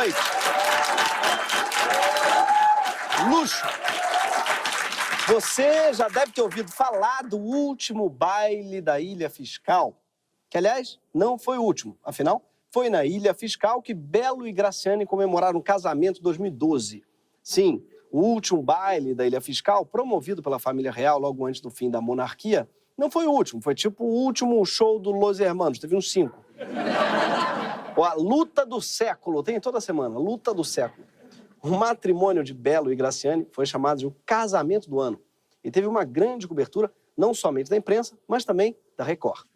noite. Luxo. Você já deve ter ouvido falar do último baile da Ilha Fiscal. Que, aliás, não foi o último. Afinal, foi na Ilha Fiscal que Belo e Graciane comemoraram o casamento em 2012. Sim, o último baile da Ilha Fiscal, promovido pela família real logo antes do fim da monarquia, não foi o último. Foi tipo o último show do Los Hermanos. Teve uns 5. A luta do século. Tem toda semana. Luta do século. O matrimônio de Belo e Graciane foi chamado de o casamento do ano. E teve uma grande cobertura, não somente da imprensa, mas também da Record.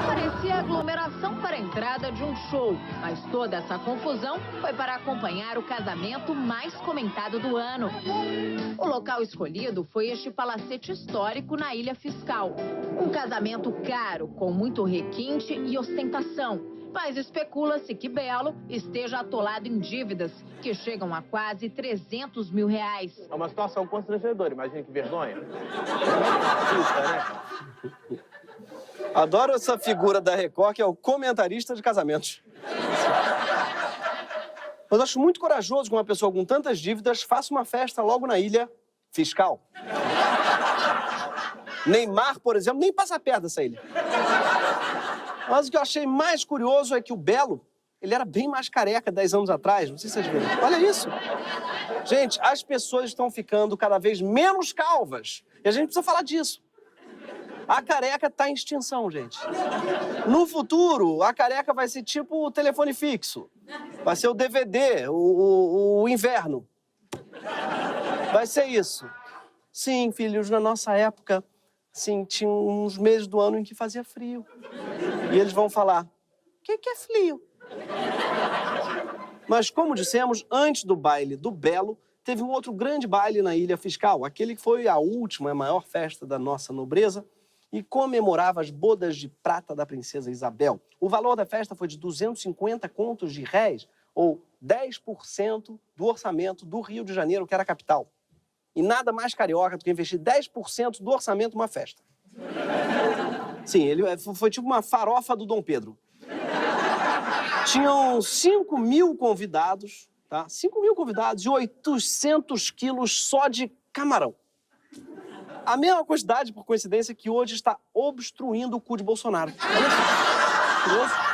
Parecia aglomeração para a entrada de um show, mas toda essa confusão foi para acompanhar o casamento mais comentado do ano. O local escolhido foi este palacete histórico na Ilha Fiscal. Um casamento caro, com muito requinte e ostentação. Mas especula-se que Belo esteja atolado em dívidas, que chegam a quase 300 mil reais. É uma situação constrangedora, imagina que vergonha. Adoro essa figura da Record, que é o comentarista de casamentos. Mas acho muito corajoso que uma pessoa com tantas dívidas faça uma festa logo na Ilha Fiscal. Neymar, por exemplo, nem passa perto dessa ilha. Mas o que eu achei mais curioso é que o Belo, ele era bem mais careca 10 anos atrás. Não sei se vocês viram. Olha isso. Gente, as pessoas estão ficando cada vez menos calvas. E a gente precisa falar disso. A careca está em extinção, gente. No futuro, a careca vai ser tipo o telefone fixo. Vai ser o DVD, o inverno. Vai ser isso. Sim, filhos, na nossa época, sim, tinha uns meses do ano em que fazia frio. E eles vão falar, o que é frio? Mas, como dissemos, antes do baile do Belo, teve um outro grande baile na Ilha Fiscal, aquele que foi a última e maior festa da nossa nobreza e comemorava as bodas de prata da princesa Isabel. O valor da festa foi de 250 contos de réis, ou 10% do orçamento do Rio de Janeiro, que era a capital. E nada mais carioca do que investir 10% do orçamento numa festa. Sim, ele foi tipo uma farofa do Dom Pedro. Tinham 5 mil convidados, tá? 5 mil convidados e 800 quilos só de camarão. A mesma quantidade, por coincidência, que hoje está obstruindo o cu de Bolsonaro. Olha só.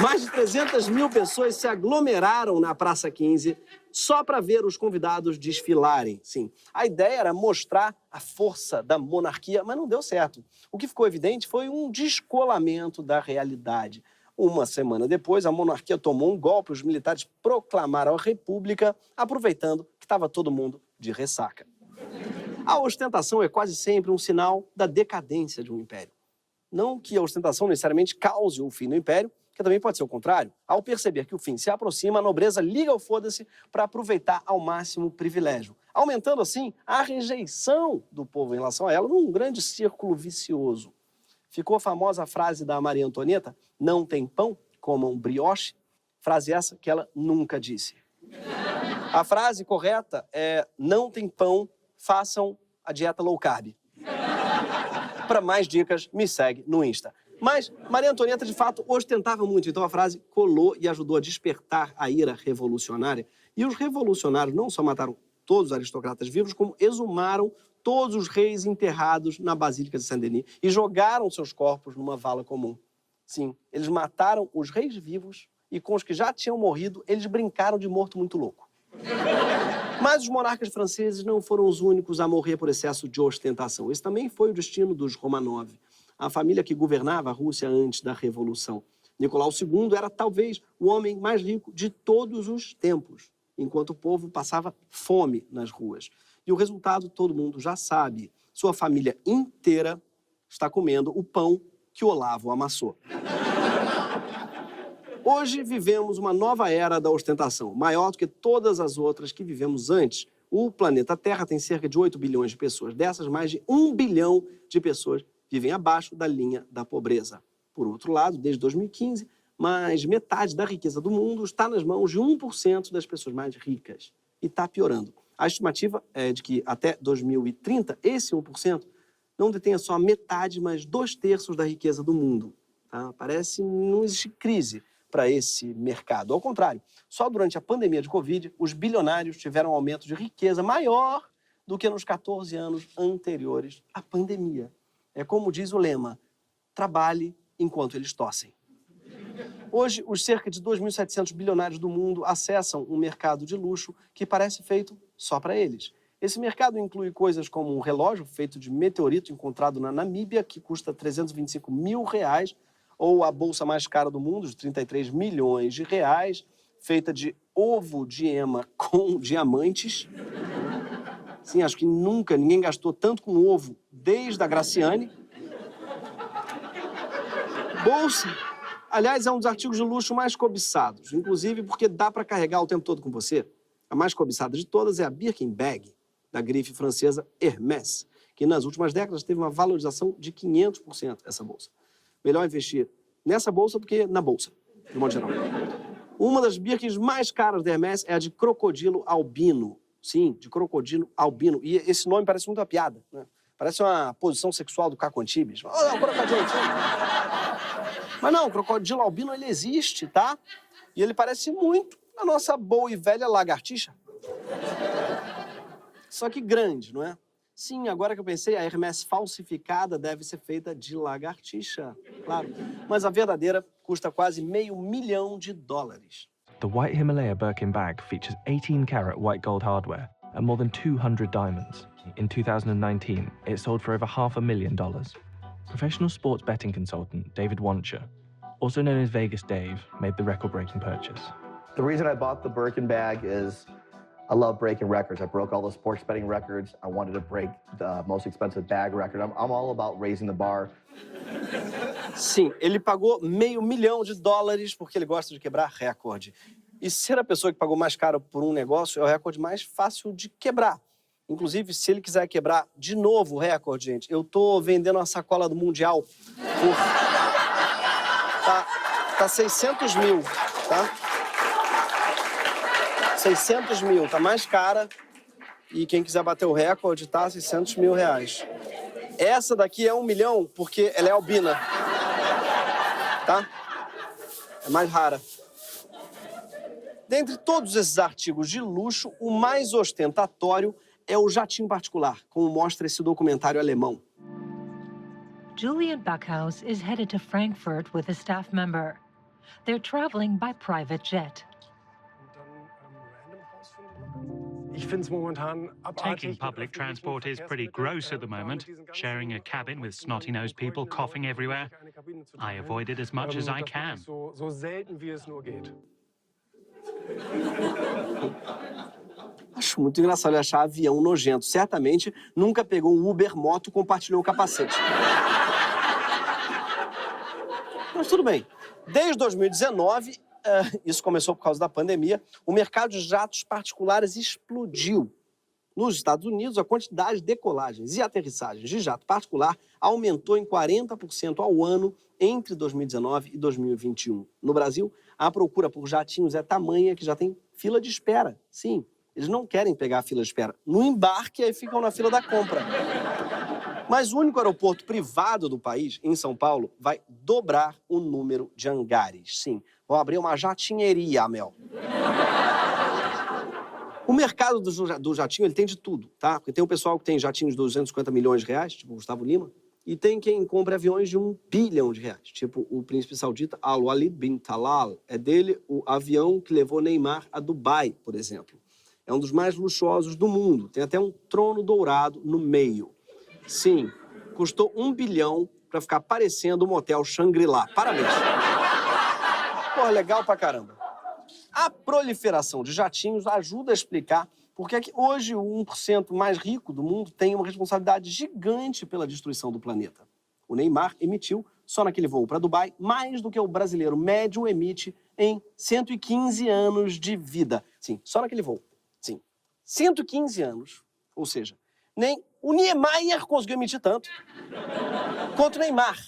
Mais de 300 mil pessoas se aglomeraram na Praça 15 só para ver os convidados desfilarem. Sim, a ideia era mostrar a força da monarquia, mas não deu certo. O que ficou evidente foi um descolamento da realidade. Uma semana depois, a monarquia tomou um golpe, os militares proclamaram a república, aproveitando que estava todo mundo de ressaca. A ostentação é quase sempre um sinal da decadência de um império. Não que a ostentação necessariamente cause o fim do império, que também pode ser o contrário. Ao perceber que o fim se aproxima, a nobreza liga o foda-se para aproveitar ao máximo o privilégio, aumentando assim a rejeição do povo em relação a ela num grande círculo vicioso. Ficou a famosa frase da Maria Antonieta, não tem pão, comam brioche, frase essa que ela nunca disse. A frase correta é, não tem pão, façam a dieta low carb. Para mais dicas, me segue no Insta. Mas Maria Antonieta, de fato, ostentava muito, então a frase colou e ajudou a despertar a ira revolucionária. E os revolucionários não só mataram todos os aristocratas vivos, como exumaram todos os reis enterrados na Basílica de Saint-Denis e jogaram seus corpos numa vala comum. Sim, eles mataram os reis vivos e com os que já tinham morrido, eles brincaram de morto muito louco. Mas os monarcas franceses não foram os únicos a morrer por excesso de ostentação. Esse também foi o destino dos Romanov, a família que governava a Rússia antes da Revolução. Nicolau II era talvez o homem mais rico de todos os tempos, enquanto o povo passava fome nas ruas. E o resultado todo mundo já sabe. Sua família inteira está comendo o pão que o Olavo amassou. Hoje vivemos uma nova era da ostentação, maior do que todas as outras que vivemos antes. O planeta Terra tem cerca de 8 bilhões de pessoas. Dessas, mais de 1 bilhão de pessoas vivem abaixo da linha da pobreza. Por outro lado, desde 2015, mais de metade da riqueza do mundo está nas mãos de 1% das pessoas mais ricas. E está piorando. A estimativa é de que até 2030, esse 1% não detenha só metade, mas 2/3 da riqueza do mundo. tá? Parece não existe crise para esse mercado. Ao contrário, só durante a pandemia de Covid, os bilionários tiveram um aumento de riqueza maior do que nos 14 anos anteriores à pandemia. É como diz o lema, trabalhe enquanto eles tossem. Hoje, os cerca de 2.700 bilionários do mundo acessam um mercado de luxo que parece feito só para eles. Esse mercado inclui coisas como um relógio feito de meteorito encontrado na Namíbia, que custa R$325 mil, ou a bolsa mais cara do mundo, de 33 milhões de reais, feita de ovo de ema com diamantes. Sim, acho que nunca ninguém gastou tanto com ovo desde a Graciane. Bolsa, aliás, é um dos artigos de luxo mais cobiçados, inclusive porque dá para carregar o tempo todo com você. A mais cobiçada de todas é a Birkin Bag, da grife francesa Hermès, que nas últimas décadas teve uma valorização de 500% essa bolsa. Melhor investir nessa bolsa do que na bolsa, de modo geral. Uma das Birkins mais caras da Hermès é a de crocodilo albino. Sim, de crocodilo albino. E esse nome parece muito uma piada, né? Parece uma posição sexual do Caco Antibes. Oh, não, crocodilo. Mas não, o crocodilo albino, ele existe, tá? E ele parece muito a nossa boa e velha lagartixa. Só que grande, não é? Sim, agora que eu pensei, a Hermès falsificada deve ser feita de lagartixa, claro. Mas a verdadeira custa quase $500 mil. The White Himalaya Birkin bag features 18-carat white gold hardware and more than 200 diamonds. In 2019, it sold for over $500,000. Professional sports betting consultant David Wancher, also known as Vegas Dave, made the record-breaking purchase. The reason I bought the Birkin bag is I love breaking records. I broke all the sports betting records. I wanted to break the most expensive bag record. I'm all about raising the bar. Sim, ele pagou $500 mil porque ele gosta de quebrar recorde. E ser a pessoa que pagou mais caro por um negócio é o recorde mais fácil de quebrar. Inclusive, se ele quiser quebrar de novo o recorde, gente, eu tô vendendo uma sacola do Mundial por... Tá 600 mil, tá? 600 mil, tá mais cara. E quem quiser bater o recorde, tá R$600 mil. Essa daqui é 1 milhão porque ela é albina, tá? É mais rara. Dentre todos esses artigos de luxo, o mais ostentatório é o jatinho particular, como mostra esse documentário alemão. Juliet Backhaus is headed to Frankfurt with a staff member. They're traveling by private jet. Taking public transport is pretty gross at the moment. Sharing a cabin with snotty-nosed people coughing everywhere. I avoid it as much as I can. Acho muito engraçado ele achar avião nojento. Certamente nunca pegou um Uber moto e compartilhou o capacete. Mas tudo bem. Desde 2019, isso começou por causa da pandemia, o mercado de jatos particulares explodiu. Nos Estados Unidos, a quantidade de decolagens e aterrissagens de jato particular aumentou em 40% ao ano entre 2019 e 2021. No Brasil, a procura por jatinhos é tamanha que já tem fila de espera. Sim, eles não querem pegar a fila de espera no embarque, aí ficam na fila da compra. Mas o único aeroporto privado do país, em São Paulo, vai dobrar o número de hangares. Sim, vão abrir uma jatinheria, Mel. O mercado do jatinho, ele tem de tudo, tá? Porque tem o pessoal que tem jatinhos de 250 milhões de reais, tipo o Gustavo Lima, e tem quem compra aviões de R$1 bilhão, tipo o príncipe saudita Al-Walid bin Talal. É dele o avião que levou Neymar a Dubai, por exemplo. É um dos mais luxuosos do mundo, tem até um trono dourado no meio. Sim, custou R$1 bilhão para ficar parecendo um motel Shangri-La. Parabéns. Porra, legal pra caramba. A proliferação de jatinhos ajuda a explicar por que é que hoje o 1% mais rico do mundo tem uma responsabilidade gigante pela destruição do planeta. O Neymar emitiu, só naquele voo para Dubai, mais do que o brasileiro médio emite em 115 anos de vida. Sim, só naquele voo. Sim, 115 anos. Ou seja, nem o Niemeyer conseguiu emitir tanto quanto o Neymar,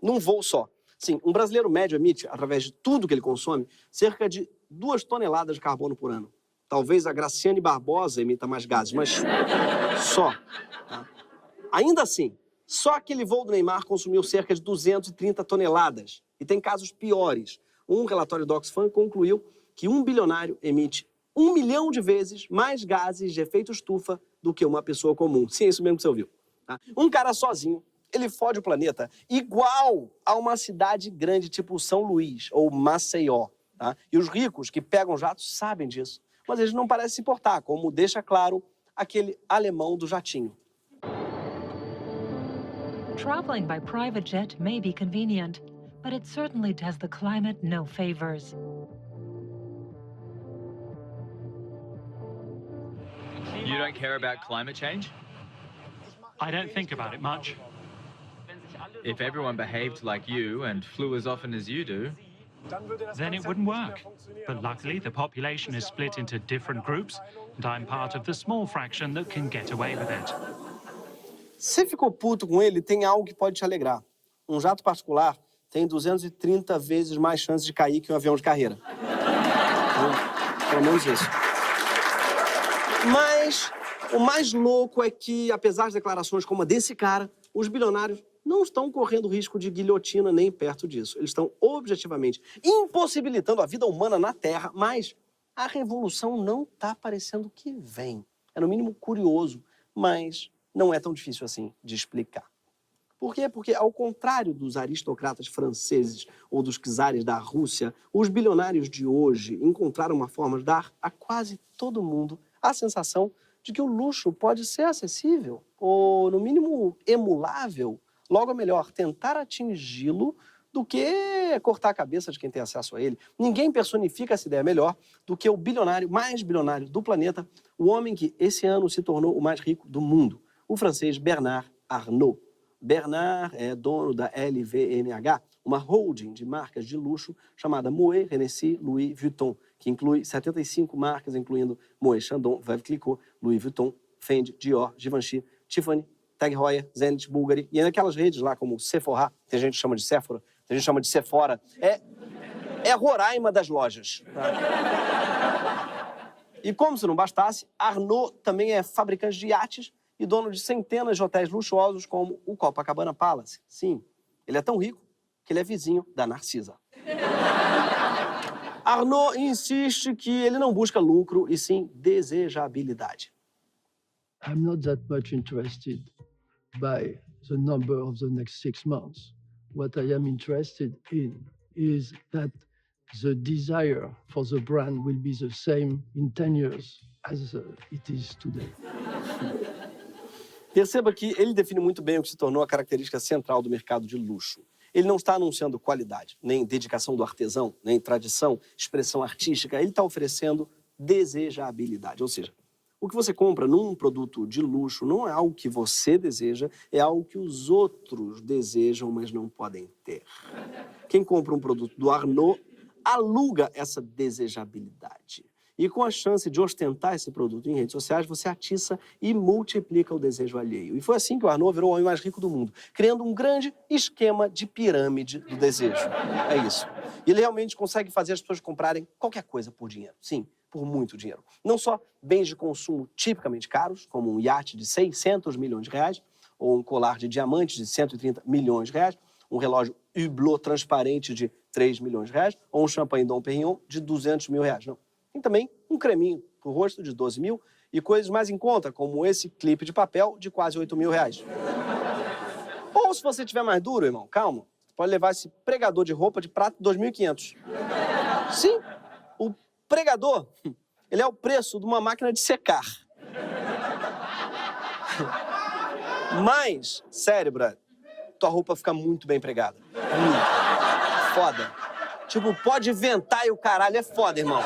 num voo só. Sim, um brasileiro médio emite, através de tudo que ele consome, cerca de 2 toneladas de carbono por ano. Talvez a Graciane Barbosa emita mais gases, mas só. Tá? Ainda assim, só aquele voo do Neymar consumiu cerca de 230 toneladas. E tem casos piores. Um relatório do Oxfam concluiu que um bilionário emite 1 milhão de vezes mais gases de efeito estufa do que uma pessoa comum. Sim, é isso mesmo que você ouviu. Tá? Um cara sozinho, ele fode o planeta igual a uma cidade grande tipo São Luís ou Maceió. Tá? E os ricos que pegam jatos sabem disso. Mas eles não parecem se importar, como deixa claro aquele alemão do jatinho. Traveling by private jet may be convenient, but it certainly does the climate no favors. You don't care about climate change? I don't think about it much. If everyone behaved like you and flew as often as you do, Then it wouldn't work. But luckily, the population is split into different groups, and I'm part of the small fraction that can get away with it. Se ficou puto com ele, tem algo que pode te alegrar. Um jato particular tem 230 vezes mais chance de cair que um avião de carreira. Então, pelo menos isso. Mas o mais louco é que, apesar de declarações como a desse cara, os bilionários não estão correndo risco de guilhotina nem perto disso. Eles estão objetivamente impossibilitando a vida humana na Terra, mas a revolução não está parecendo que vem. É no mínimo curioso, mas não é tão difícil assim de explicar. Por quê? Porque, ao contrário dos aristocratas franceses ou dos czares da Rússia, os bilionários de hoje encontraram uma forma de dar a quase todo mundo a sensação de que o luxo pode ser acessível, ou, no mínimo, emulável. Logo é melhor tentar atingi-lo do que cortar a cabeça de quem tem acesso a ele. Ninguém personifica essa ideia melhor do que o bilionário mais bilionário do planeta, o homem que esse ano se tornou o mais rico do mundo, o francês Bernard Arnault. Bernard é dono da LVMH, uma holding de marcas de luxo chamada Moet, Hennessy, Louis Vuitton, que inclui 75 marcas, incluindo Moet Chandon, Veuve Clicquot, Louis Vuitton, Fendi, Dior, Givenchy, Tiffany, Tag Heuer, Zenith, Bulgari, e naquelas redes lá como Sephora, tem gente que chama de Sephora, tem gente que chama de Sephora, é Roraima das lojas. Tá? E como se não bastasse, Arnault também é fabricante de iates e dono de centenas de hotéis luxuosos como o Copacabana Palace. Sim, ele é tão rico que ele é vizinho da Narcisa. Arnault insiste que ele não busca lucro e sim desejabilidade. I'm not that much interested by the number of the next 6 months. What I am interested in is that the desire for the brand will be the same in 10 years as it is today. Perceba que ele define muito bem o que se tornou a característica central do mercado de luxo. Ele não está anunciando qualidade, nem dedicação do artesão, nem tradição, expressão artística. Ele está oferecendo desejabilidade, ou seja, o que você compra num produto de luxo não é algo que você deseja, é algo que os outros desejam, mas não podem ter. Quem compra um produto do Arnault aluga essa desejabilidade. E com a chance de ostentar esse produto em redes sociais, você atiça e multiplica o desejo alheio. E foi assim que o Arnault virou o homem mais rico do mundo, criando um grande esquema de pirâmide do desejo. É isso. E ele realmente consegue fazer as pessoas comprarem qualquer coisa por dinheiro. Sim, por muito dinheiro. Não só bens de consumo tipicamente caros, como um iate de 600 milhões de reais, ou um colar de diamantes de 130 milhões de reais, um relógio Hublot transparente de 3 milhões de reais, ou um champanhe Dom Perignon de 200 mil reais. Não. Tem também um creminho pro rosto de 12 mil e coisas mais em conta, como esse clipe de papel de quase 8 mil reais. Ou se você tiver mais duro, irmão, calma, você pode levar esse pregador de roupa de prata 2.500. Sim, o pregador, ele é o preço de uma máquina de secar. Mas, sério, brother, tua roupa fica muito bem pregada. Muito. Foda. Tipo, pode ventar e o caralho é foda, irmão.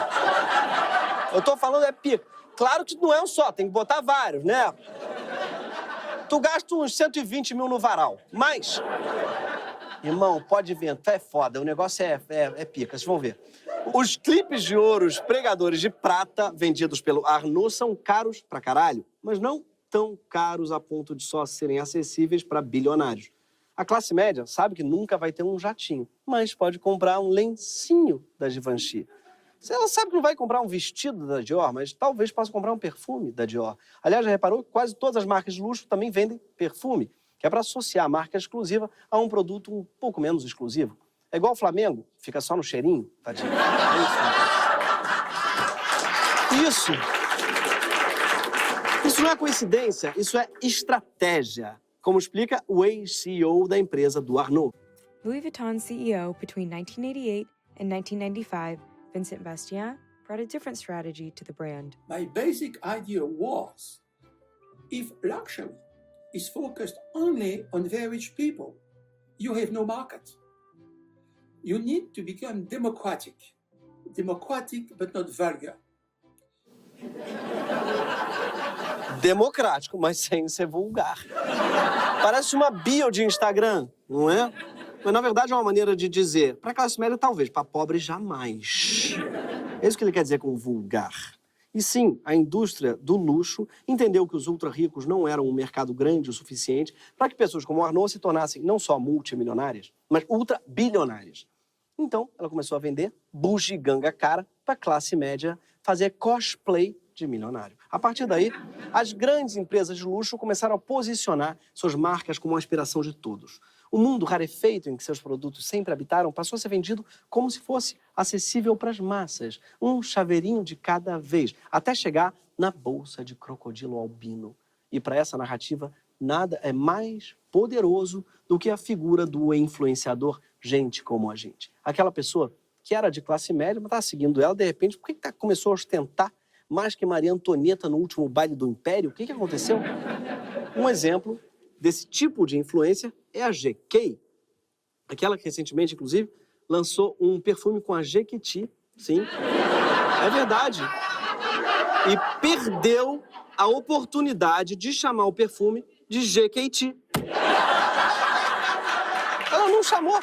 Eu tô falando é pica. Claro que não é um só, tem que botar vários, né? Tu gasta uns 120 mil no varal, mas... Irmão, pode ventar, é foda, o negócio é pica, vocês vão ver. Os clipes de ouro, os pregadores de prata vendidos pelo Arnault são caros pra caralho, mas não tão caros a ponto de só serem acessíveis para bilionários. A classe média sabe que nunca vai ter um jatinho, mas pode comprar um lencinho da Givenchy. Ela sabe que não vai comprar um vestido da Dior, mas talvez possa comprar um perfume da Dior. Aliás, já reparou que quase todas as marcas de luxo também vendem perfume, que é para associar a marca exclusiva a um produto um pouco menos exclusivo. É igual o Flamengo, fica só no cheirinho, tadinho. Isso não é coincidência, isso é estratégia, como explica o ex-CEO da empresa do Arnault. Louis Vuitton's CEO between 1988 and 1995, Vincent Bastien, brought a different strategy to the brand. My basic idea was, if luxury is focused only on very rich people, you have no market. You need to become democratic. Democratic, but not vulgar. Democrático, mas sem ser vulgar. Parece uma bio de Instagram, não é? Mas, na verdade, é uma maneira de dizer, para classe média, talvez, para pobre, jamais. É isso que ele quer dizer com vulgar. E sim, a indústria do luxo entendeu que os ultra-ricos não eram um mercado grande o suficiente para que pessoas como o Arnault se tornassem não só multimilionárias, mas ultra-bilionárias. Então, ela começou a vender bugiganga cara para a classe média fazer cosplay de milionário. A partir daí, as grandes empresas de luxo começaram a posicionar suas marcas como uma aspiração de todos. O mundo rarefeito em que seus produtos sempre habitaram passou a ser vendido como se fosse acessível para as massas, um chaveirinho de cada vez, até chegar na bolsa de crocodilo albino. E para essa narrativa, nada é mais poderoso do que a figura do influenciador gente como a gente. Aquela pessoa que era de classe média, mas estava seguindo ela, de repente, por que começou a ostentar mais que Maria Antonieta no último baile do Império? O que aconteceu? Um exemplo desse tipo de influência é a GK, aquela que recentemente, inclusive, lançou um perfume com a Jequiti, sim, é verdade, e perdeu a oportunidade de chamar o perfume de Jequiti. Ela não chamou.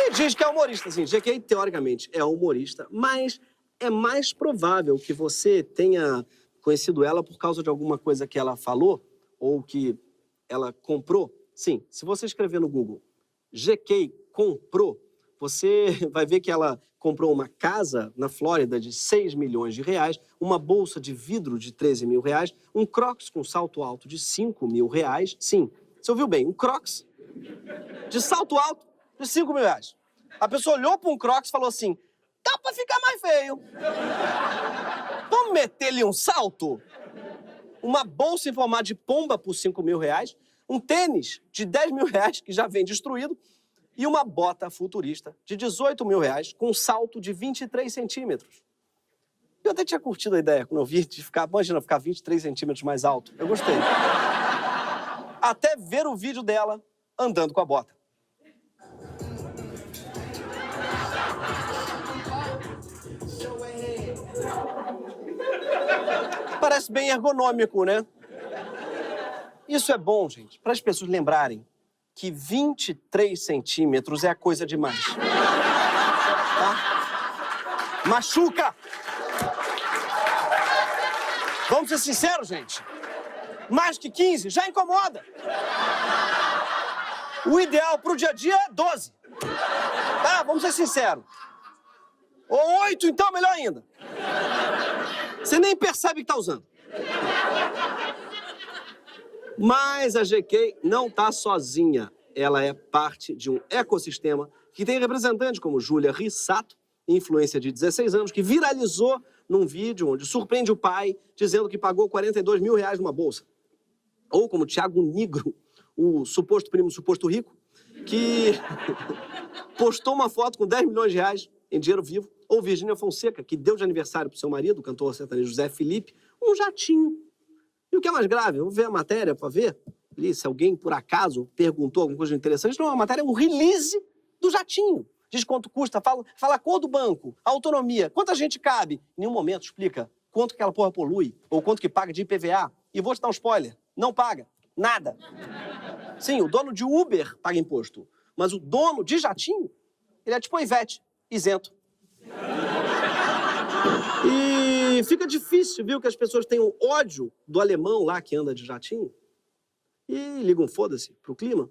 E diz que é humorista, assim, GK, teoricamente, é humorista, mas é mais provável que você tenha conhecido ela por causa de alguma coisa que ela falou ou que ela comprou. Sim, se você escrever no Google GK comprou, você vai ver que ela comprou uma casa na Flórida de 6 milhões de reais, uma bolsa de vidro de 13 mil reais, um Crocs com salto alto de 5 mil reais. Sim, você ouviu bem, um Crocs de salto alto de 5 mil reais. A pessoa olhou para um Crocs e falou assim, dá para ficar mais feio. Vamos meter-lhe um salto? Uma bolsa em formato de pomba por 5 mil reais, um tênis de 10 mil reais, que já vem destruído, e uma bota futurista de 18 mil reais, com um salto de 23 centímetros. Eu até tinha curtido a ideia, quando eu vi, de ficar, imagina, ficar 23 centímetros mais alto. Eu gostei. Até ver o vídeo dela andando com a bota. Parece bem ergonômico, né? Isso é bom, gente, para as pessoas lembrarem que 23 centímetros é coisa demais. Tá? Machuca! Vamos ser sinceros, gente. Mais que 15 já incomoda. O ideal pro dia a dia é 12. Tá? Vamos ser sinceros. Ou 8, então, melhor ainda. Você nem percebe que tá usando. Mas a GK não tá sozinha. Ela é parte de um ecossistema que tem representantes como Júlia Rissato, influencer de 16 anos, que viralizou num vídeo onde surpreende o pai dizendo que pagou 42 mil reais numa bolsa. Ou como Thiago Nigro, o suposto primo, suposto rico, que postou uma foto com 10 milhões de reais em dinheiro vivo. Ou Virgínia Fonseca, que deu de aniversário pro seu marido, o cantor sertanejo José Felipe, um jatinho. E o que é mais grave, eu vou ver a matéria para ver ali, se alguém, por acaso, perguntou alguma coisa interessante. Não, a matéria é um release do jatinho. Diz quanto custa, fala a cor do banco, a autonomia, quanta gente cabe. Em nenhum momento explica quanto que aquela porra polui, ou quanto que paga de IPVA. E vou te dar um spoiler, não paga nada. Sim, o dono de Uber paga imposto, mas o dono de jatinho, ele é tipo a Ivete, isento. E fica difícil, viu, que as pessoas tenham ódio do alemão lá que anda de jatinho e ligam foda-se pro clima,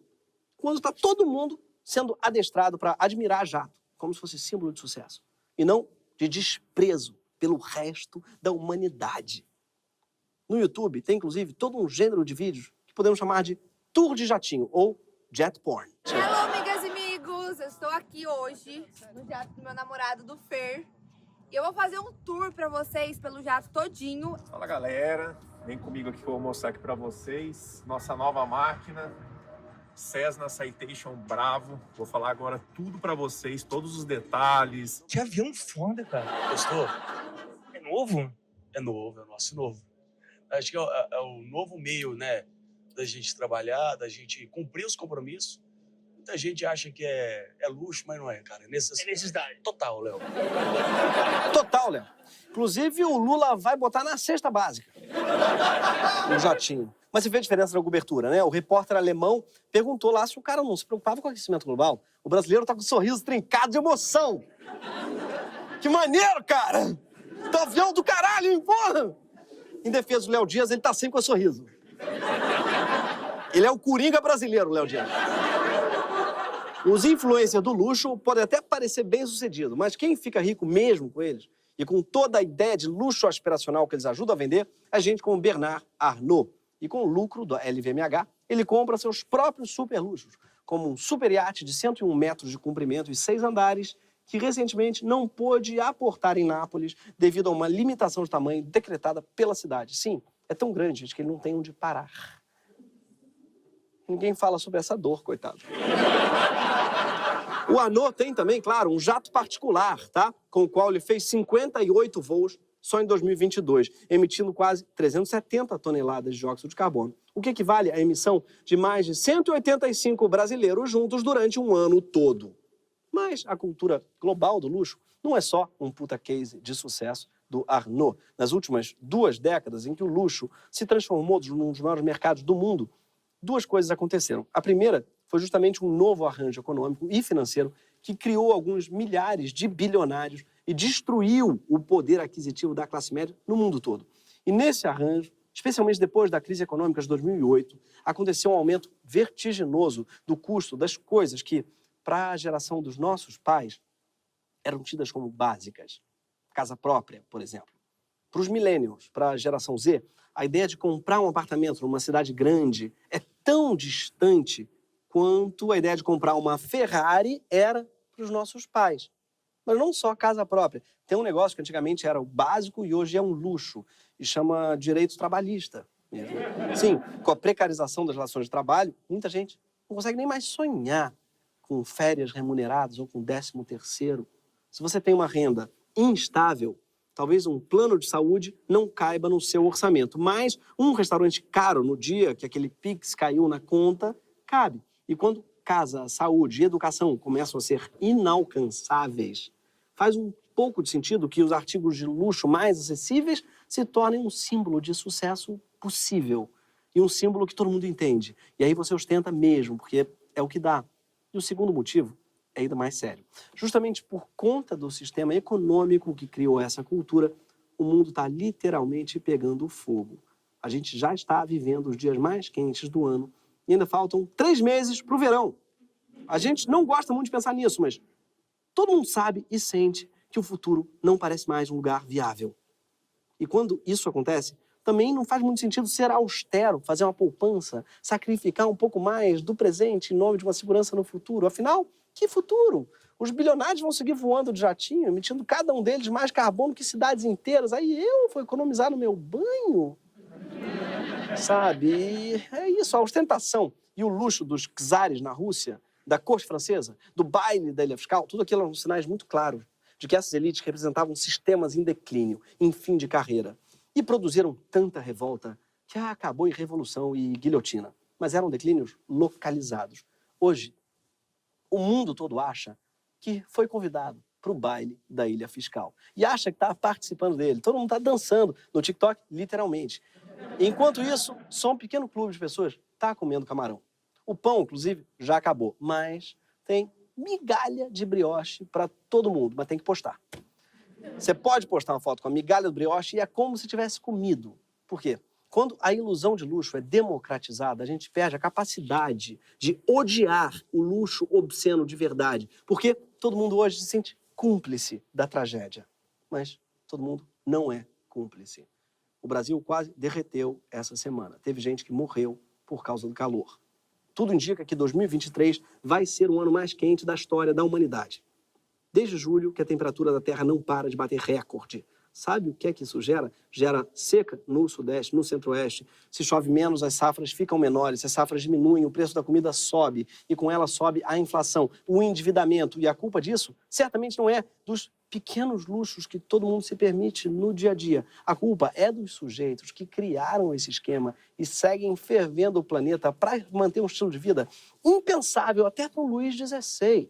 quando tá todo mundo sendo adestrado para admirar jato, como se fosse símbolo de sucesso, e não de desprezo pelo resto da humanidade. No YouTube tem, inclusive, todo um gênero de vídeos que podemos chamar de tour de jatinho, ou jet porn. Hello, amigas e amigos! Eu estou aqui hoje no jato do meu namorado, do Fer. E eu vou fazer um tour pra vocês pelo jato todinho. Fala, galera. Vem comigo aqui que eu vou mostrar aqui pra vocês nossa nova máquina, Cessna Citation Bravo. Vou falar agora tudo pra vocês, todos os detalhes. Que avião foda, cara. Gostou? É novo? É novo, é o nosso novo. Acho que é o novo meio, né, da gente trabalhar, da gente cumprir os compromissos. Muita gente acha que é luxo, mas não é, cara. É necessidade. Total, Léo. Total, Léo. Inclusive, o Lula vai botar na cesta básica o jatinho. Mas você vê a diferença na cobertura, né? O repórter alemão perguntou lá se o cara não se preocupava com o aquecimento global. O brasileiro tá com um sorriso trincado de emoção. Que maneiro, cara! Do avião do caralho, hein, porra! Em defesa do Léo Dias, ele tá sempre com sorriso. Ele é o Coringa brasileiro, Léo Dias. Os influencers do luxo podem até parecer bem-sucedidos, mas quem fica rico mesmo com eles, e com toda a ideia de luxo aspiracional que eles ajudam a vender, é gente como Bernard Arnault. E com o lucro da LVMH, ele compra seus próprios super luxos, como um super iate de 101 metros de comprimento e 6 andares, que recentemente não pôde aportar em Nápoles devido a uma limitação de tamanho decretada pela cidade. Sim, é tão grande, gente, que ele não tem onde parar. Ninguém fala sobre essa dor, coitado. O Arnault tem também, claro, um jato particular, tá? Com o qual ele fez 58 voos só em 2022, emitindo quase 370 toneladas de dióxido de carbono, o que equivale à emissão de mais de 185 brasileiros juntos durante um ano todo. Mas a cultura global do luxo não é só um puta case de sucesso do Arnault. Nas últimas 2 décadas em que o luxo se transformou num dos maiores mercados do mundo, 2 coisas aconteceram. A primeira foi justamente um novo arranjo econômico e financeiro que criou alguns milhares de bilionários e destruiu o poder aquisitivo da classe média no mundo todo. E nesse arranjo, especialmente depois da crise econômica de 2008, aconteceu um aumento vertiginoso do custo das coisas que, para a geração dos nossos pais, eram tidas como básicas. Casa própria, por exemplo. Para os millennials, para a geração Z, a ideia de comprar um apartamento numa cidade grande é tão distante quanto a ideia de comprar uma Ferrari era para os nossos pais. Mas não só casa própria. Tem um negócio que antigamente era o básico e hoje é um luxo, e chama direito trabalhista mesmo. Sim, com a precarização das relações de trabalho, muita gente não consegue nem mais sonhar com férias remuneradas ou com 13º. Se você tem uma renda instável, talvez um plano de saúde não caiba no seu orçamento, mas um restaurante caro no dia que aquele Pix caiu na conta, cabe. E quando casa, saúde e educação começam a ser inalcançáveis, faz um pouco de sentido que os artigos de luxo mais acessíveis se tornem um símbolo de sucesso possível e um símbolo que todo mundo entende. E aí você ostenta mesmo, porque é o que dá. E o segundo motivo é ainda mais sério. Justamente por conta do sistema econômico que criou essa cultura, o mundo está literalmente pegando fogo. A gente já está vivendo os dias mais quentes do ano e ainda faltam 3 meses para o verão. A gente não gosta muito de pensar nisso, mas todo mundo sabe e sente que o futuro não parece mais um lugar viável. E quando isso acontece, também não faz muito sentido ser austero, fazer uma poupança, sacrificar um pouco mais do presente em nome de uma segurança no futuro. Afinal, que futuro? Os bilionários vão seguir voando de jatinho, emitindo cada um deles mais carbono que cidades inteiras. Aí eu vou economizar no meu banho? Sabe? É isso, a ostentação e o luxo dos czares na Rússia, da corte francesa, do baile da ilha fiscal, tudo aquilo eram sinais muito claros de que essas elites representavam sistemas em declínio, em fim de carreira. E produziram tanta revolta que acabou em revolução e guilhotina. Mas eram declínios localizados. Hoje, o mundo todo acha que foi convidado para o baile da ilha fiscal. E acha que está participando dele. Todo mundo está dançando no TikTok, literalmente. Enquanto isso, só um pequeno clube de pessoas está comendo camarão. O pão, inclusive, já acabou. Mas tem migalha de brioche para todo mundo, mas tem que postar. Você pode postar uma foto com a migalha do brioche e é como se tivesse comido. Por quê? Quando a ilusão de luxo é democratizada, a gente perde a capacidade de odiar o luxo obsceno de verdade. Porque todo mundo hoje se sente cúmplice da tragédia. Mas todo mundo não é cúmplice. O Brasil quase derreteu essa semana. Teve gente que morreu por causa do calor. Tudo indica que 2023 vai ser o ano mais quente da história da humanidade. Desde julho que a temperatura da Terra não para de bater recorde. Sabe o que é que isso gera? Gera seca no Sudeste, no Centro-Oeste. Se chove menos, as safras ficam menores. Se as safras diminuem, o preço da comida sobe. E com ela sobe a inflação, o endividamento. E a culpa disso certamente não é dos pequenos luxos que todo mundo se permite no dia a dia. A culpa é dos sujeitos que criaram esse esquema e seguem fervendo o planeta para manter um estilo de vida impensável até com Luís XVI.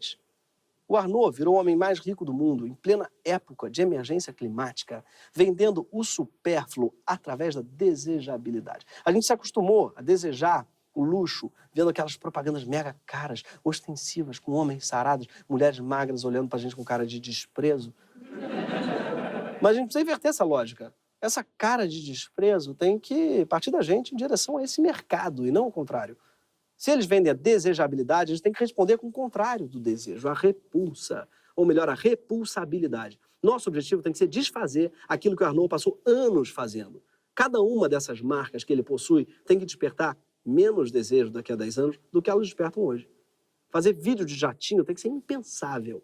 O Arnault virou o homem mais rico do mundo em plena época de emergência climática, vendendo o supérfluo através da desejabilidade. A gente se acostumou a desejar o luxo, vendo aquelas propagandas mega caras, ostensivas, com homens sarados, mulheres magras olhando pra gente com cara de desprezo. Mas a gente precisa inverter essa lógica. Essa cara de desprezo tem que partir da gente em direção a esse mercado e não o contrário. Se eles vendem a desejabilidade, a gente tem que responder com o contrário do desejo, a repulsa, ou melhor, a repulsabilidade. Nosso objetivo tem que ser desfazer aquilo que o Arnault passou anos fazendo. Cada uma dessas marcas que ele possui tem que despertar menos desejo daqui a 10 anos do que elas despertam hoje. Fazer vídeo de jatinho tem que ser impensável.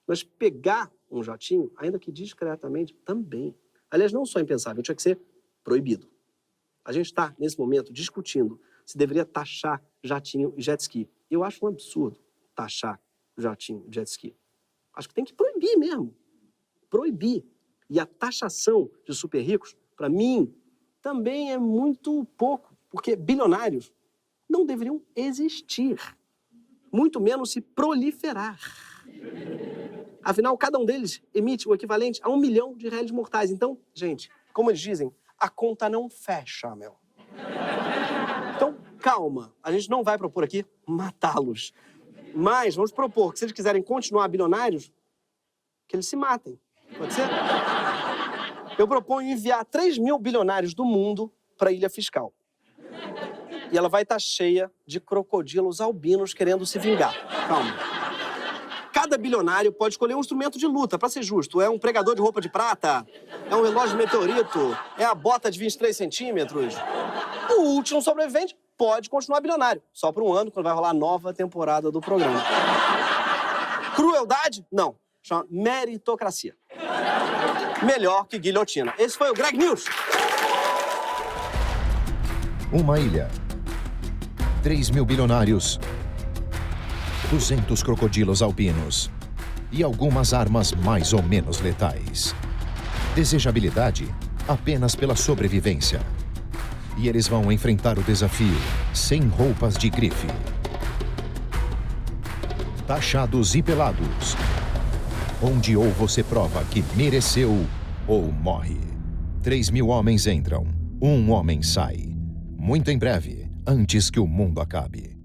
Mas pegar um jatinho, ainda que discretamente, também. Aliás, não só impensável, tinha que ser proibido. A gente está, nesse momento, discutindo se deveria taxar jatinho e jet ski. Eu acho um absurdo taxar jatinho e jet ski. Acho que tem que proibir mesmo. Proibir. E a taxação de super ricos, para mim, também é muito pouco, porque bilionários não deveriam existir, muito menos se proliferar. Afinal, cada um deles emite o equivalente a 1 milhão de réis mortais. Então, gente, como eles dizem, a conta não fecha, meu. Então, calma, a gente não vai propor aqui matá-los. Mas vamos propor que, se eles quiserem continuar bilionários, que eles se matem. Pode ser? Eu proponho enviar 3 mil bilionários do mundo para a Ilha Fiscal. E ela vai estar cheia de crocodilos albinos querendo se vingar. Calma. Cada bilionário pode escolher um instrumento de luta, para ser justo. É um pregador de roupa de prata? É um relógio de meteorito? É a bota de 23 centímetros? O último sobrevivente pode continuar bilionário. Só por um ano, quando vai rolar a nova temporada do programa. Crueldade? Não. Chama meritocracia. Melhor que guilhotina. Esse foi o Greg News. Uma ilha. 3 mil bilionários. 200 crocodilos albinos. E algumas armas mais ou menos letais. Desejabilidade apenas pela sobrevivência. E eles vão enfrentar o desafio sem roupas de grife. Taxados e pelados. Onde ou você prova que mereceu ou morre. 3 mil homens entram, 1 homem sai. Muito em breve, antes que o mundo acabe.